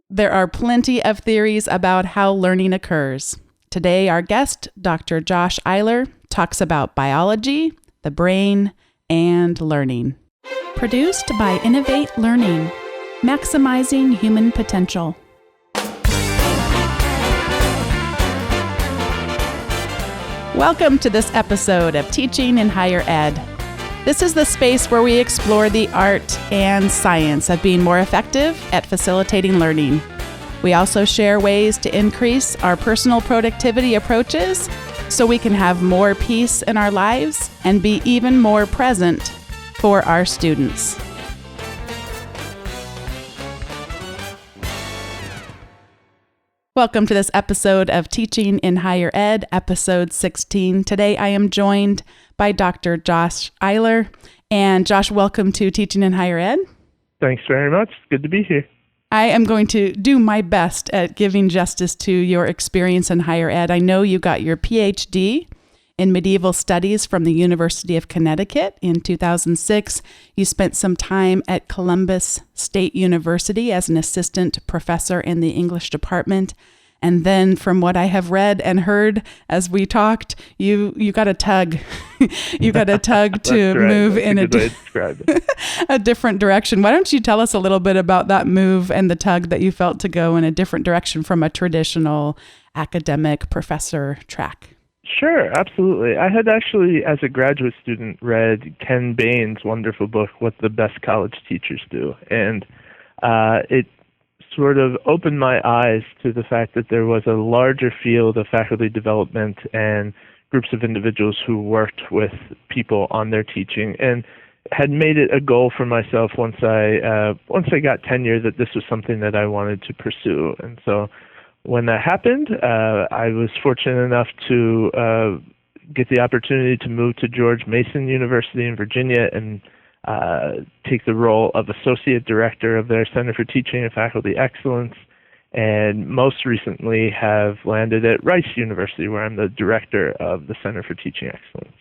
There are plenty of theories about how learning occurs. Today, our guest, Dr. Josh Eyler, talks about biology, the brain, and learning. Produced by Innovate Learning, maximizing human potential. Welcome to this episode of Teaching in Higher Ed. This is the space where we explore the art and science of being more effective at facilitating learning. We also share ways to increase our personal productivity approaches so we can have more peace in our lives and be even more present for our students. Welcome to this episode of Teaching in Higher Ed, episode 16. Today I am joined by Dr. Josh Eyler. And Josh, welcome to Teaching in Higher Ed. Thanks very much. Good to be here. I am going to do my best at giving justice to your experience in higher ed. I know you got your PhD in medieval studies from the University of Connecticut in 2006. You spent some time at Columbus State University as an assistant professor in the English department. And then from what I have read and heard as we talked, you got a tug. You got a tug to move in a different direction. Why don't you tell us a little bit about that move and the tug that you felt to go in a different direction from a traditional academic professor track? Sure, absolutely. I had actually, as a graduate student, read Ken Bain's wonderful book, What the Best College Teachers Do. And it sort of opened my eyes to the fact that there was a larger field of faculty development and groups of individuals who worked with people on their teaching, and had made it a goal for myself once I got tenure that this was something that I wanted to pursue. And so when that happened, I was fortunate enough to get the opportunity to move to George Mason University in Virginia and take the role of Associate Director of their Center for Teaching and Faculty Excellence, and most recently have landed at Rice University, where I'm the Director of the Center for Teaching Excellence.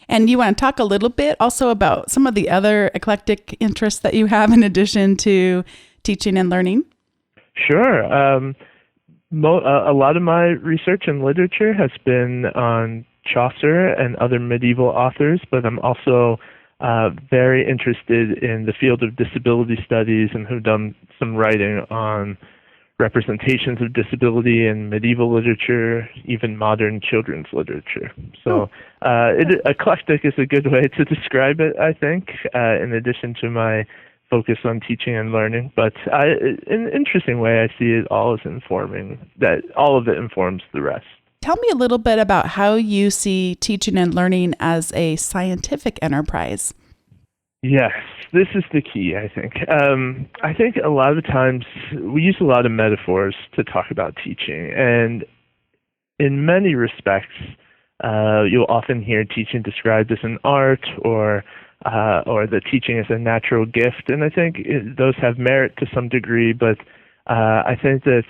And you want to talk a little bit also about some of the other eclectic interests that you have in addition to teaching and learning? Sure. A lot of my research and literature has been on Chaucer and other medieval authors, but I'm also very interested in the field of disability studies and have done some writing on representations of disability in medieval literature, even modern children's literature. So eclectic is a good way to describe it, I think, in addition to my focus on teaching and learning. But in an interesting way, I see it all as informing, that all of it informs the rest. Tell me a little bit about how you see teaching and learning as a scientific enterprise. Yes, this is the key, I think. I think a lot of times we use a lot of metaphors to talk about teaching, and in many respects, you'll often hear teaching described as an art or that teaching is a natural gift, and I think those have merit to some degree, but I think that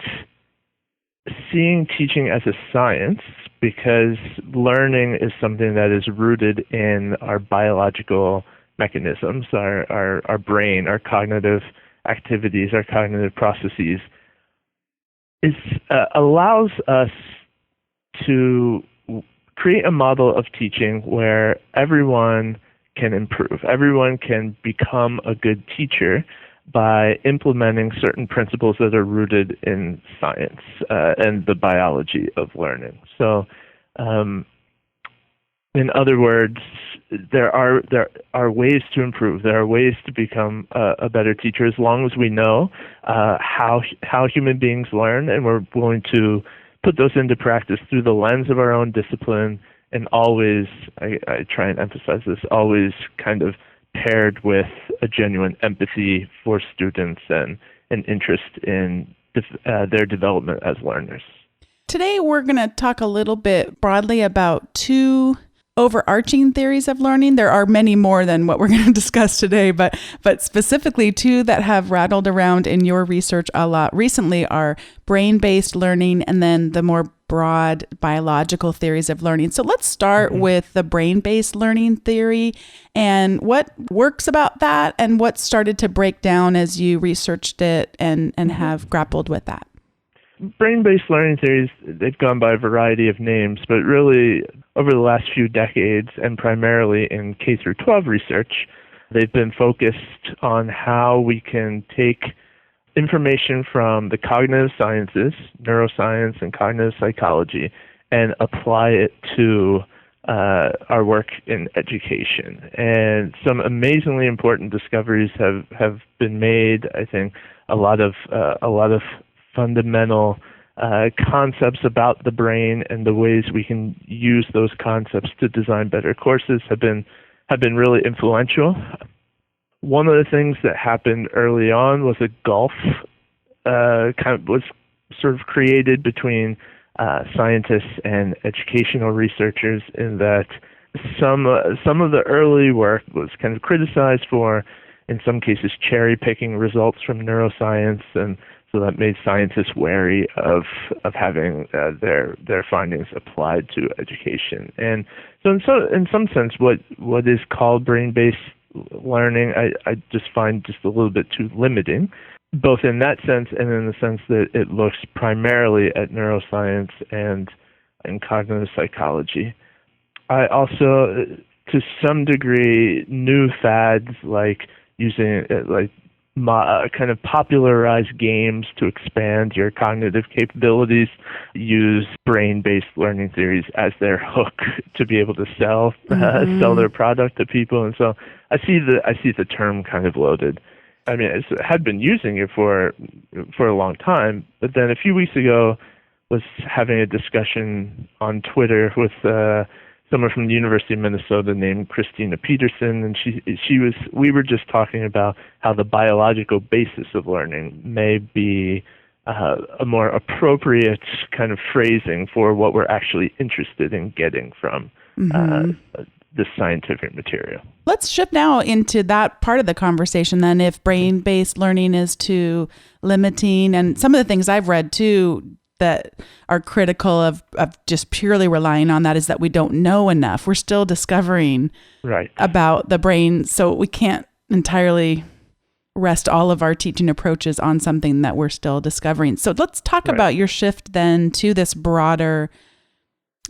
seeing teaching as a science, because learning is something that is rooted in our biological mechanisms, our brain, our cognitive activities, our cognitive processes, allows us to create a model of teaching where everyone can improve. Everyone can become a good teacher by implementing certain principles that are rooted in science and the biology of learning. So, in other words, there are ways to improve. There are ways to become a better teacher as long as we know how human beings learn, and we're willing to put those into practice through the lens of our own discipline, and always, I try and emphasize this, always kind of paired with a genuine empathy for students and an interest in their development as learners. Today, we're going to talk a little bit broadly about two overarching theories of learning. There are many more than what we're going to discuss today, but specifically two that have rattled around in your research a lot recently are brain-based learning and then the more broad biological theories of learning. So let's start with the brain-based learning theory and what works about that and what started to break down as you researched it and have grappled with that. Brain-based learning theories, they've gone by a variety of names, but really over the last few decades and primarily in K through 12 research, they've been focused on how we can take information from the cognitive sciences, neuroscience and cognitive psychology, and apply it to our work in education. And some amazingly important discoveries have been made. I think a lot of fundamental concepts about the brain and the ways we can use those concepts to design better courses have been really influential. One of the things that happened early on was a gulf was sort of created between scientists and educational researchers, in that some of the early work was kind of criticized for, in some cases, cherry picking results from neuroscience, and so that made scientists wary of having their findings applied to education. And so in some sense, what is called brain-based learning, I just find just a little bit too limiting, both in that sense and in the sense that it looks primarily at neuroscience and cognitive psychology. I also, to some degree, new fads like using kind of popularized games to expand your cognitive capabilities use brain-based learning theories as their hook to be able to sell their product to people. And so I see the term kind of loaded. I mean, I had been using it for a long time, but then a few weeks ago was having a discussion on Twitter with someone from the University of Minnesota named Christina Peterson, and we were just talking about how the biological basis of learning may be a more appropriate kind of phrasing for what we're actually interested in getting from the scientific material. Let's shift now into that part of the conversation then, if brain-based learning is too limiting, and some of the things I've read too that are critical of just purely relying on that is that we don't know enough. We're still discovering about the brain, so we can't entirely rest all of our teaching approaches on something that we're still discovering. So let's talk about your shift then to this broader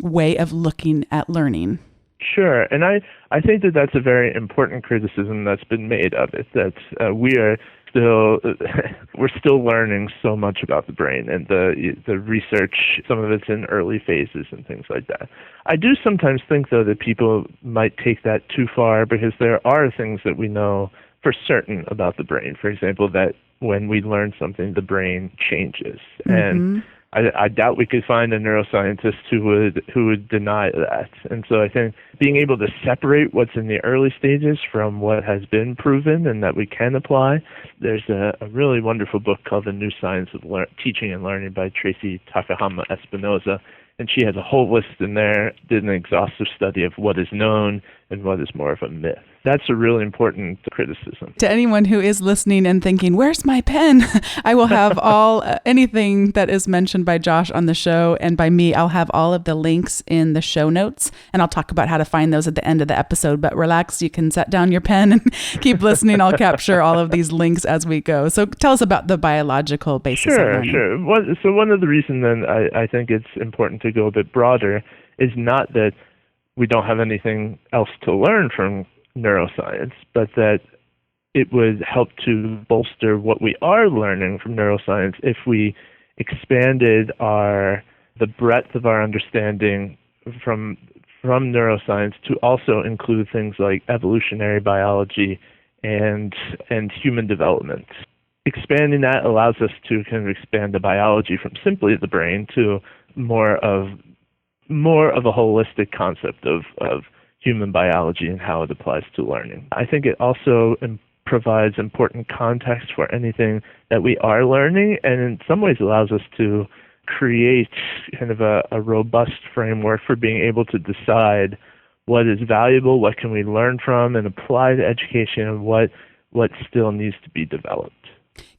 way of looking at learning. Sure, and I think that that's a very important criticism that's been made of it, that we're still learning so much about the brain, and the research, some of it's in early phases and things like that. I do sometimes think, though, that people might take that too far, because there are things that we know for certain about the brain. For example, that when we learn something, the brain changes. And I doubt we could find a neuroscientist who would deny that. And so I think being able to separate what's in the early stages from what has been proven and that we can apply. There's a really wonderful book called The New Science of Teaching and Learning by Tracy Takahama Espinosa, and she has a whole list in there, did an exhaustive study of what is known and what is more of a myth. That's a really important criticism. To anyone who is listening and thinking, where's my pen? I will have anything that is mentioned by Josh on the show and by me, I'll have all of the links in the show notes, and I'll talk about how to find those at the end of the episode. But relax, you can set down your pen and keep listening. I'll capture all of these links as we go. So tell us about the biological basis of learning. Sure. So one of the reasons then I think it's important to go a bit broader is not that we don't have anything else to learn from neuroscience, but that it would help to bolster what we are learning from neuroscience if we expanded the breadth of our understanding from neuroscience to also include things like evolutionary biology and human development. Expanding that allows us to kind of expand the biology from simply the brain to more of a holistic concept of human biology and how it applies to learning. I think it also provides important context for anything that we are learning, and in some ways allows us to create kind of a robust framework for being able to decide what is valuable, what can we learn from and apply to education, and what still needs to be developed.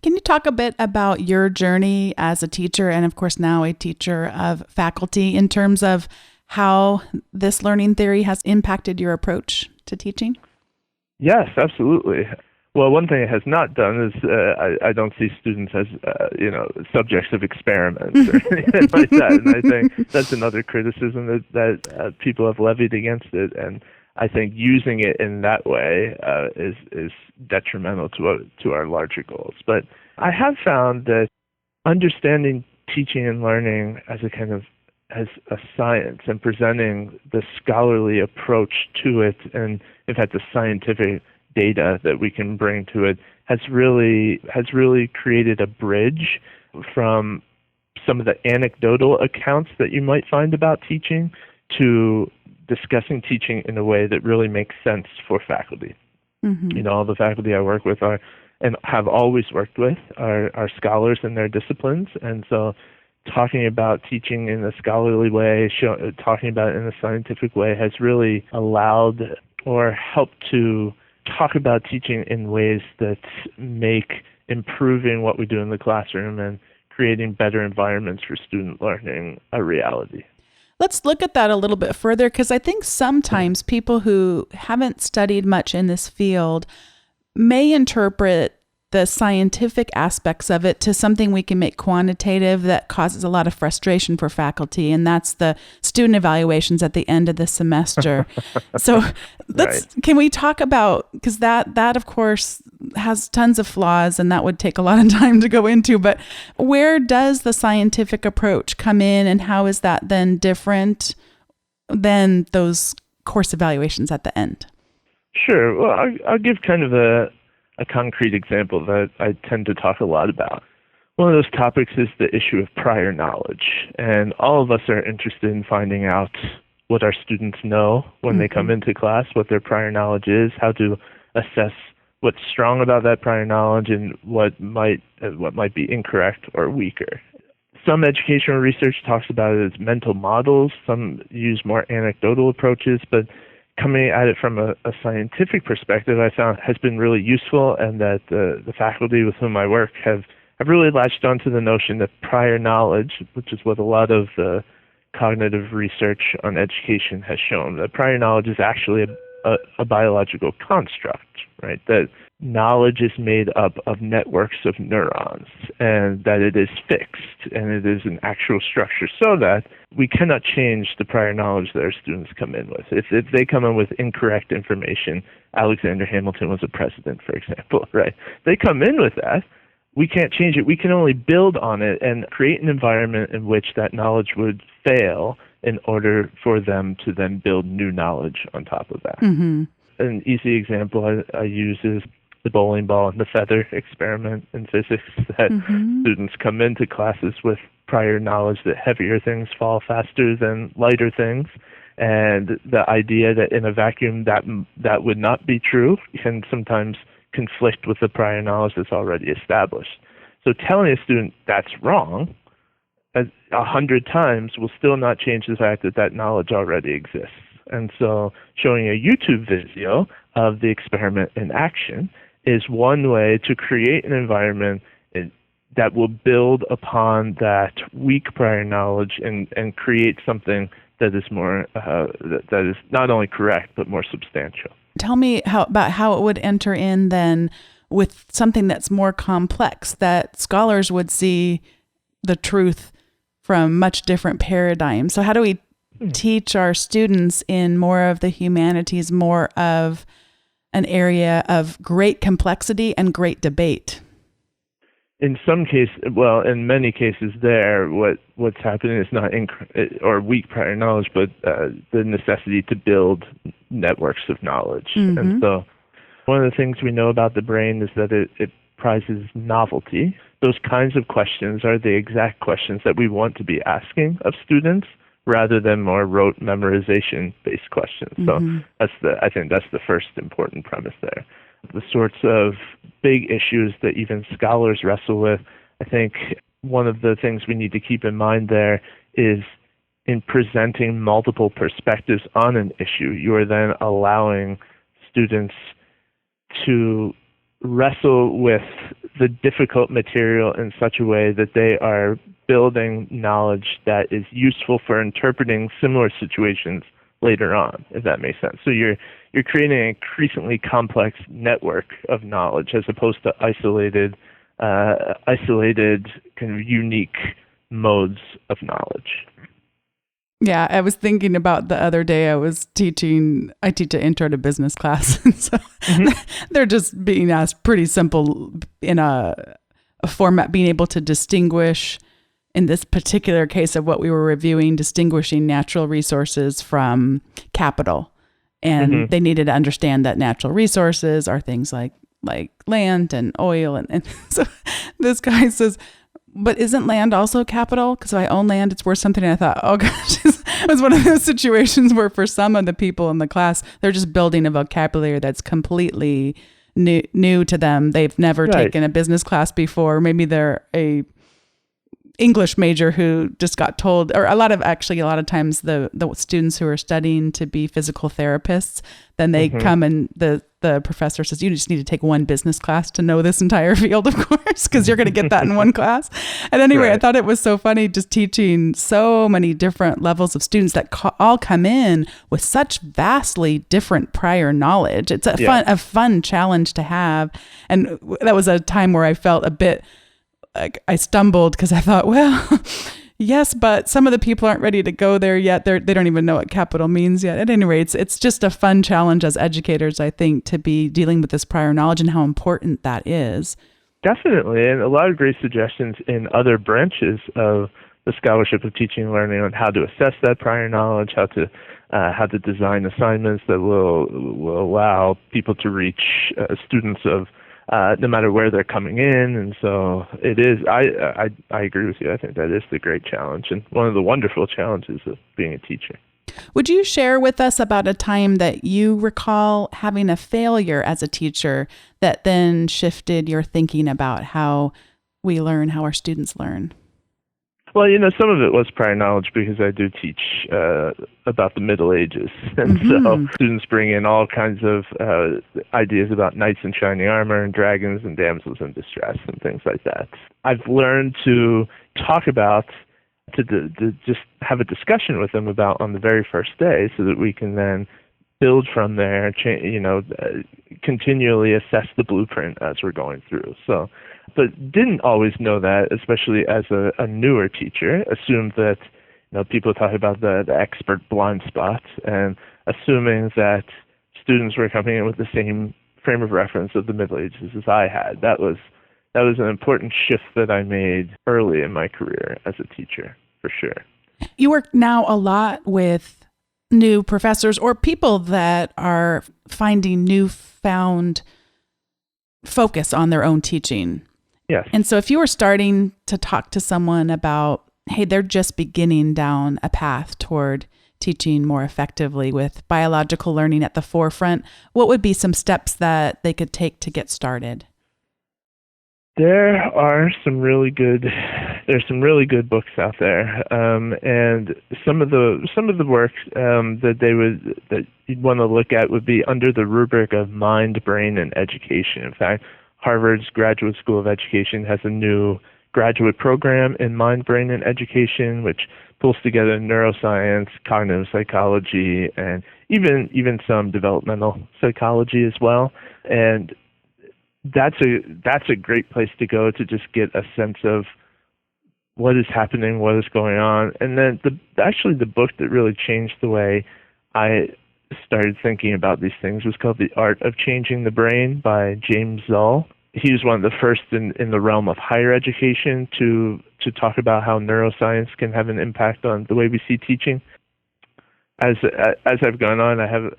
Can you talk a bit about your journey as a teacher and, of course, now a teacher of faculty in terms of how this learning theory has impacted your approach to teaching? Yes, absolutely. Well, one thing it has not done is I don't see students as, subjects of experiments or anything like that. And I think that's another criticism that people have levied against it. And I think using it in that way is detrimental to our larger goals. But I have found that understanding teaching and learning as a science and presenting the scholarly approach to it, and in fact the scientific data that we can bring to it, has really created a bridge from some of the anecdotal accounts that you might find about teaching to discussing teaching in a way that really makes sense for faculty. Mm-hmm. All the faculty I work with are, and have always worked with, are scholars in their disciplines, and so talking about teaching in a scholarly way, talking about it in a scientific way, has really allowed or helped to talk about teaching in ways that make improving what we do in the classroom and creating better environments for student learning a reality. Let's look at that a little bit further, because I think sometimes people who haven't studied much in this field may interpret the scientific aspects of it to something we can make quantitative that causes a lot of frustration for faculty, and that's the student evaluations at the end of the semester. So can we talk about, because that of course has tons of flaws and that would take a lot of time to go into, but where does the scientific approach come in, and how is that then different than those course evaluations at the end? Sure. Well, I'll give kind of a concrete example that I tend to talk a lot about. One of those topics is the issue of prior knowledge. And all of us are interested in finding out what our students know when they come into class, what their prior knowledge is, how to assess what's strong about that prior knowledge and what might be incorrect or weaker. Some educational research talks about it as mental models. Some use more anecdotal approaches, but coming at it from a scientific perspective, I found has been really useful, and that the faculty with whom I work have really latched onto the notion that prior knowledge, which is what a lot of the cognitive research on education has shown, that prior knowledge is actually a biological construct, right? That knowledge is made up of networks of neurons, and that it is fixed, and it is an actual structure, so that we cannot change the prior knowledge that our students come in with. If they come in with incorrect information, Alexander Hamilton was a president, for example, right? They come in with that. We can't change it. We can only build on it and create an environment in which that knowledge would fail in order for them to then build new knowledge on top of that. Mm-hmm. An easy example I use is the bowling ball and the feather experiment in physics, that students come into classes with prior knowledge that heavier things fall faster than lighter things. And the idea that in a vacuum that would not be true can sometimes conflict with the prior knowledge that's already established. So telling a student that's wrong 100 times will still not change the fact that knowledge already exists. And so showing a YouTube video of the experiment in action is one way to create an environment that will build upon that weak prior knowledge and create something that is more that is not only correct but more substantial. Tell me about how it would enter in then with something that's more complex, that scholars would see the truth from much different paradigms. So how do we teach our students in more of the humanities, more of an area of great complexity and great debate? In some cases, in many cases what's happening is not or weak prior knowledge, but the necessity to build networks of knowledge. Mm-hmm. And so one of the things we know about the brain is that it prizes novelty. Those kinds of questions are the exact questions that we want to be asking of students, rather than more rote memorization-based questions. Mm-hmm. So I think that's the first important premise there. The sorts of big issues that even scholars wrestle with, I think one of the things we need to keep in mind there is in presenting multiple perspectives on an issue, you are then allowing students to wrestle with the difficult material in such a way that they are building knowledge that is useful for interpreting similar situations later on, if that makes sense. So you're creating an increasingly complex network of knowledge as opposed to isolated kind of unique modes of knowledge. Yeah, I was thinking about the other day, I teach an intro to business class. And so they're just being asked pretty simple in a format, being able to distinguish, in this particular case of what we were reviewing, distinguishing natural resources from capital. And they needed to understand that natural resources are things like land and oil. And so this guy says, but isn't land also capital? Because if I own land, it's worth something. And I thought, oh gosh, it was one of those situations where for some of the people in the class, they're just building a vocabulary that's completely new to them. They've never taken a business class before. Maybe they're a English major who just got told, or a lot of times the students who are studying to be physical therapists, then they come and the professor says, you just need to take one business class to know this entire field, of course, because you're going to get that in one class. And anyway, I thought it was so funny just teaching so many different levels of students that all come in with such vastly different prior knowledge. It's a fun challenge to have. And that was a time where I felt a bit like I stumbled because I thought, well, yes, but some of the people aren't ready to go there yet. They don't even know what capital means yet. At any rate, it's just a fun challenge as educators, I think, to be dealing with this prior knowledge and how important that is. Definitely, and a lot of great suggestions in other branches of the scholarship of teaching and learning on how to assess that prior knowledge, how to design assignments that will allow people to reach students of no matter where they're coming in. And so it is, I agree with you. I think that is the great challenge and one of the wonderful challenges of being a teacher. Would you share with us about a time that you recall having a failure as a teacher that then shifted your thinking about how we learn, how our students learn? Well, some of it was prior knowledge because I do teach about the Middle Ages. And so students bring in all kinds of ideas about knights in shining armor and dragons and damsels in distress and things like that. I've learned to talk about, to just have a discussion with them about on the very first day so that we can then build from there, continually assess the blueprint as we're going through. So, but didn't always know that, especially as a newer teacher, assumed that, people talk about the expert blind spot and assuming that students were coming in with the same frame of reference of the Middle Ages as I had. That was an important shift that I made early in my career as a teacher, for sure. You work now a lot with new professors or people that are finding newfound focus on their own teaching. Yes. And so if you were starting to talk to someone about, hey, they're just beginning down a path toward teaching more effectively with biological learning at the forefront, what would be some steps that they could take to get started? There's some really good books out there, and some of the work that you'd want to look at would be under the rubric of mind, brain, and education. In fact, Harvard's Graduate School of Education has a new graduate program in mind, brain, and education, which pulls together neuroscience, cognitive psychology, and even some developmental psychology as well. And that's a great place to go to just get a sense of what is happening, what is going on. And then the book that really changed the way I started thinking about these things was called The Art of Changing the Brain by James Zull. He was one of the first in the realm of higher education to talk about how neuroscience can have an impact on the way we see teaching. As I've gone on, I have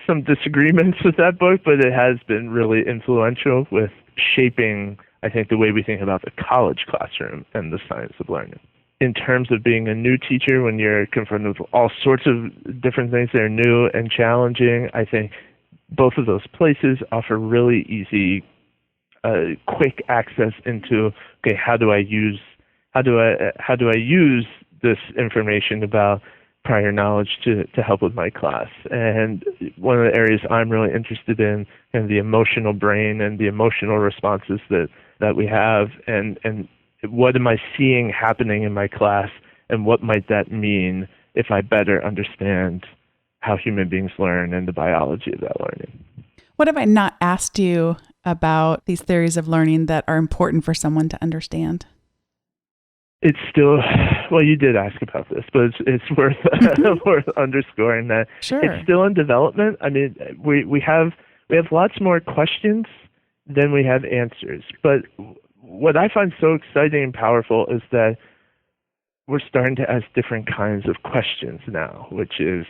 some disagreements with that book, but it has been really influential with shaping, I think, the way we think about the college classroom and the science of learning. In terms of being a new teacher, when you're confronted with all sorts of different things that are new and challenging, I think both of those places offer really easy, quick access into, okay, how do I use this information about prior knowledge to help with my class. And one of the areas I'm really interested in the emotional brain and the emotional responses that we have, and what am I seeing happening in my class, and what might that mean if I better understand how human beings learn and the biology of that learning. What have I not asked you about these theories of learning that are important for someone to understand? It's still, well, you did ask about this, but it's worth worth underscoring that Sure. It's still in development. I mean, we have lots more questions than we have answers. But what I find so exciting and powerful is that we're starting to ask different kinds of questions now, which is,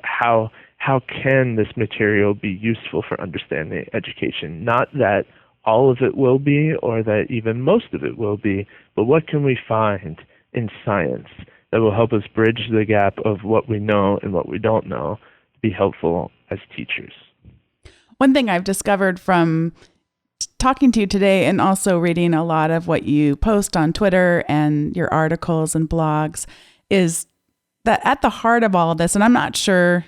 how can this material be useful for understanding education? Not that all of it will be, or that even most of it will be, but what can we find in science that will help us bridge the gap of what we know and what we don't know to be helpful as teachers? One thing I've discovered from talking to you today and also reading a lot of what you post on Twitter and your articles and blogs is that at the heart of all of this, and I'm not sure,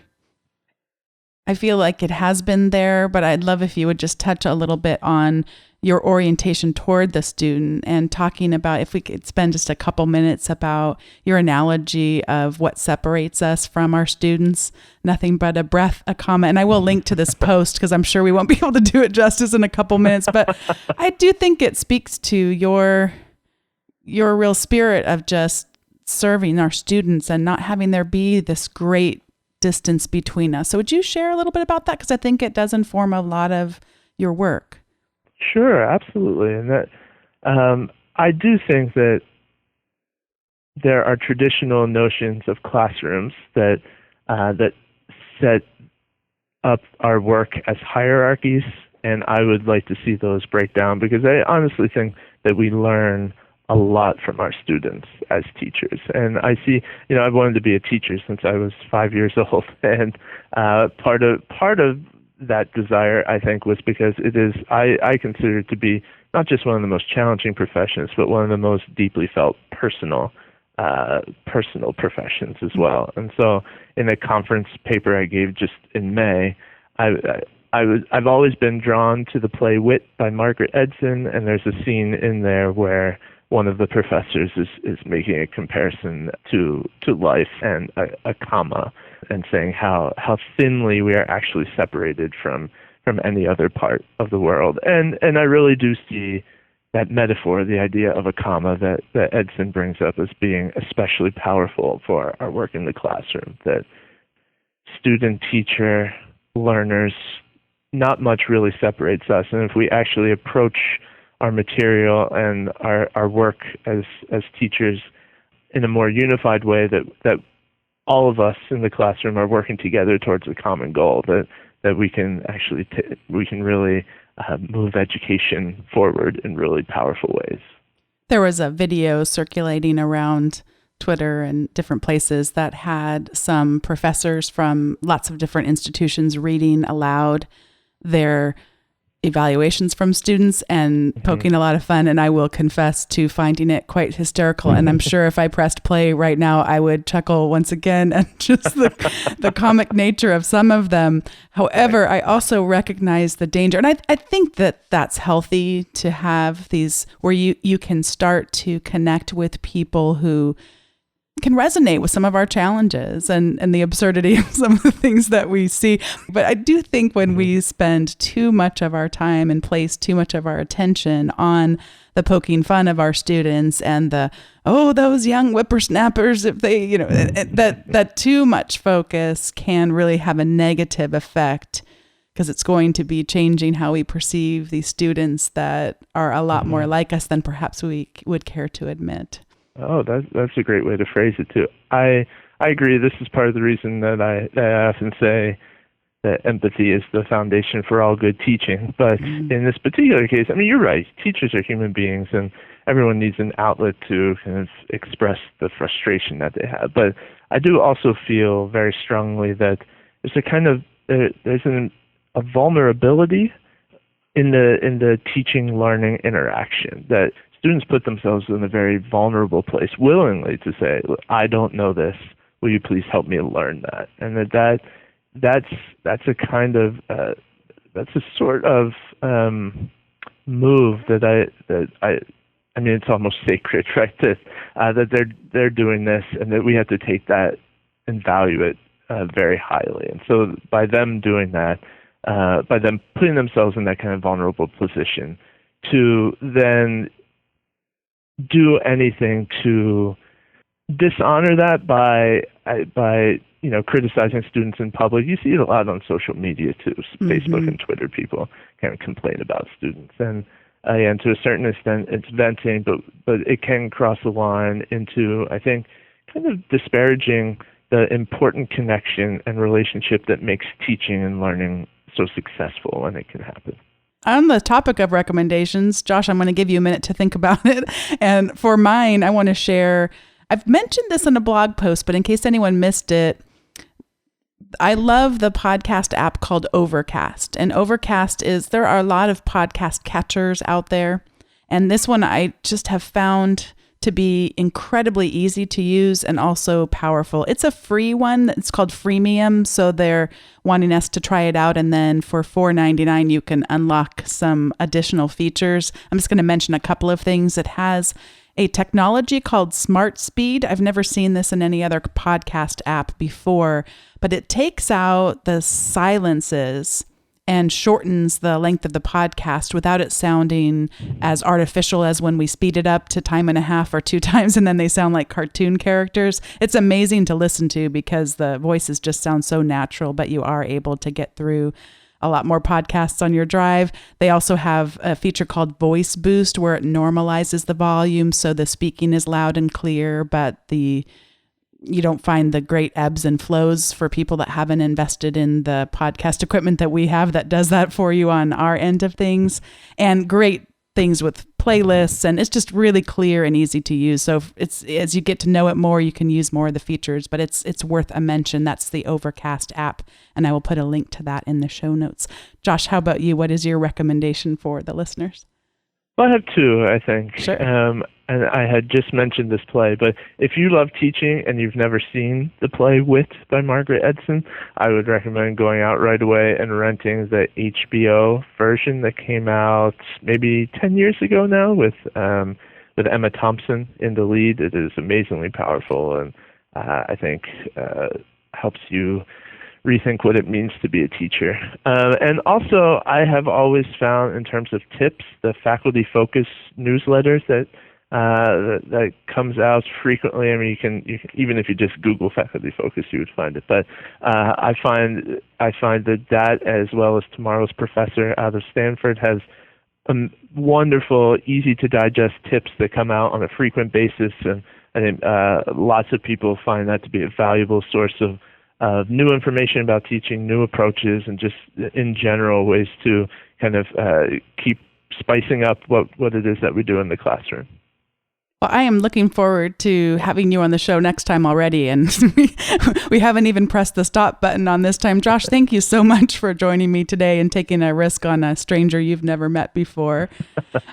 I feel like it has been there, but I'd love if you would just touch a little bit on your orientation toward the student and talking about, if we could spend just a couple minutes about your analogy of what separates us from our students, nothing but a breath, a comma. And I will link to this post because I'm sure we won't be able to do it justice in a couple minutes, but I do think it speaks to your real spirit of just serving our students and not having there be this great distance between us. So would you share a little bit about that? Because I think it does inform a lot of your work. Sure, absolutely. And that I do think that there are traditional notions of classrooms that set up our work as hierarchies, and I would like to see those break down, because I honestly think that we learn a lot from our students as teachers. And I see, I've wanted to be a teacher since I was 5 years old, and part of that desire, I think, was because it is, I consider it to be not just one of the most challenging professions, but one of the most deeply felt personal professions as well. And so in a conference paper I gave just in May, I've always been drawn to the play Wit by Margaret Edson, and there's a scene in there where one of the professors is making a comparison to life and a comma, and saying how thinly we are actually separated from any other part of the world. And I really do see that metaphor, the idea of a comma that Edson brings up, as being especially powerful for our work in the classroom, that student, teacher, learners, not much really separates us. And if we actually approach our material and our work as teachers in a more unified way, that all of us in the classroom are working together towards a common goal, that we can actually we can really move education forward in really powerful ways. There was a video circulating around Twitter and different places that had some professors from lots of different institutions reading aloud their evaluations from students and poking a lot of fun. And I will confess to finding it quite hysterical. And I'm sure if I pressed play right now, I would chuckle once again at just the comic nature of some of them. However, I also recognize the danger. And I think that that's healthy to have these where you can start to connect with people who can resonate with some of our challenges and the absurdity of some of the things that we see. But I do think when we spend too much of our time and place too much of our attention on the poking fun of our students and those young whippersnappers, if they, that too much focus can really have a negative effect, because it's going to be changing how we perceive these students that are a lot more like us than perhaps we would care to admit. Oh, that's a great way to phrase it too. I agree. This is part of the reason that I often say that empathy is the foundation for all good teaching. But in this particular case, I mean, you're right. Teachers are human beings, and everyone needs an outlet to kind of express the frustration that they have. But I do also feel very strongly that there's a vulnerability in the teaching learning interaction, that students put themselves in a very vulnerable place willingly to say, I don't know this. Will you please help me learn that? And that's a kind of that's a sort of move that I mean, it's almost sacred, right? That they're doing this, and that we have to take that and value it very highly. And so by them doing that, by them putting themselves in that kind of vulnerable position, to then do anything to dishonor that by criticizing students in public. You see it a lot on social media too. Facebook and Twitter, people kind of complain about students, and to a certain extent it's venting, but it can cross the line into, I think, kind of disparaging the important connection and relationship that makes teaching and learning so successful when it can happen. On the topic of recommendations, Josh, I'm going to give you a minute to think about it. And for mine, I want to share, I've mentioned this in a blog post, but in case anyone missed it, I love the podcast app called Overcast. And Overcast there are a lot of podcast catchers out there. And this one I just have found to be incredibly easy to use and also powerful. It's a free one. It's called Freemium. So they're wanting us to try it out. And then for $4.99, you can unlock some additional features. I'm just going to mention a couple of things. It has a technology called Smart Speed. I've never seen this in any other podcast app before, but it takes out the silences and shortens the length of the podcast without it sounding as artificial as when we speed it up to 1.5 or 2 times and then they sound like cartoon characters. It's amazing to listen to because the voices just sound so natural, but you are able to get through a lot more podcasts on your drive. They also have a feature called Voice Boost where it normalizes the volume so the speaking is loud and clear, but you don't find the great ebbs and flows for people that haven't invested in the podcast equipment that we have that does that for you on our end of things. And great things with playlists, and it's just really clear and easy to use. So it's, as you get to know it more, you can use more of the features, but it's worth a mention. That's the Overcast app, and I will put a link to that in the show notes. Josh, how about you? What is your recommendation for the listeners? Well, I have 2, I think. Sure. And I had just mentioned this play, but if you love teaching and you've never seen the play Wit by Margaret Edson, I would recommend going out right away and renting the HBO version that came out maybe 10 years ago now with Emma Thompson in the lead. It is amazingly powerful, and I think helps you rethink what it means to be a teacher. And also, I have always found, in terms of tips, the Faculty Focus newsletters that comes out frequently. I mean, you can even if you just Google Faculty Focus, you would find it. But I find that as well as Tomorrow's Professor out of Stanford has wonderful, easy to digest tips that come out on a frequent basis, and I think lots of people find that to be a valuable source of new information about teaching, new approaches, and just in general ways to kind of keep spicing up what it is that we do in the classroom. Well, I am looking forward to having you on the show next time already, and we haven't even pressed the stop button on this time. Josh, thank you so much for joining me today and taking a risk on a stranger you've never met before.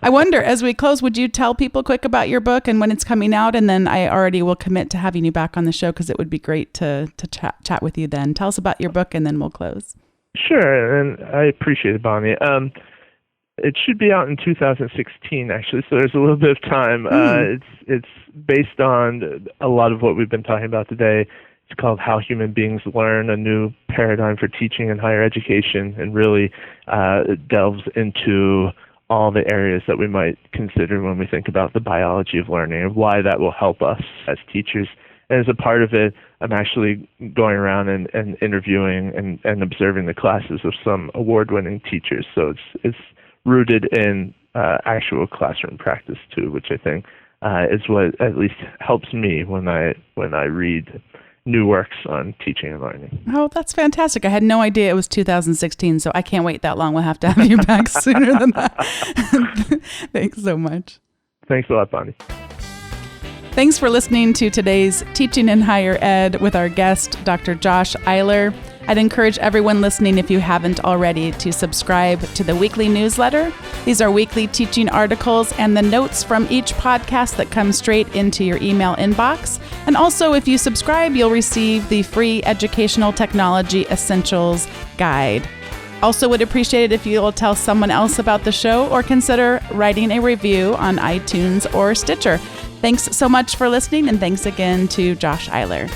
I wonder, as we close, would you tell people quick about your book and when it's coming out? And then I already will commit to having you back on the show because it would be great to chat with you then. Tell us about your book and then we'll close. Sure, and I appreciate it, Bonnie. It should be out in 2016, actually, so there's a little bit of time. It's based on a lot of what we've been talking about today. It's called How Human Beings Learn, a New Paradigm for Teaching in Higher Education, and really delves into all the areas that we might consider when we think about the biology of learning and why that will help us as teachers. And as a part of it, I'm actually going around and interviewing and observing the classes of some award-winning teachers. So it's rooted in actual classroom practice too, which I think is what at least helps me when I read new works on teaching and learning. Oh, that's fantastic. I had no idea it was 2016, so I can't wait that long. We'll have to have you back sooner than that. Thanks so much. Thanks a lot, Bonnie. Thanks for listening to today's Teaching in Higher Ed with our guest, Dr. Josh Eyler. I'd encourage everyone listening, if you haven't already, to subscribe to the weekly newsletter. These are weekly teaching articles and the notes from each podcast that come straight into your email inbox. And also, if you subscribe, you'll receive the free Educational Technology Essentials Guide. Also would appreciate it if you'll tell someone else about the show or consider writing a review on iTunes or Stitcher. Thanks so much for listening, and thanks again to Josh Eyler.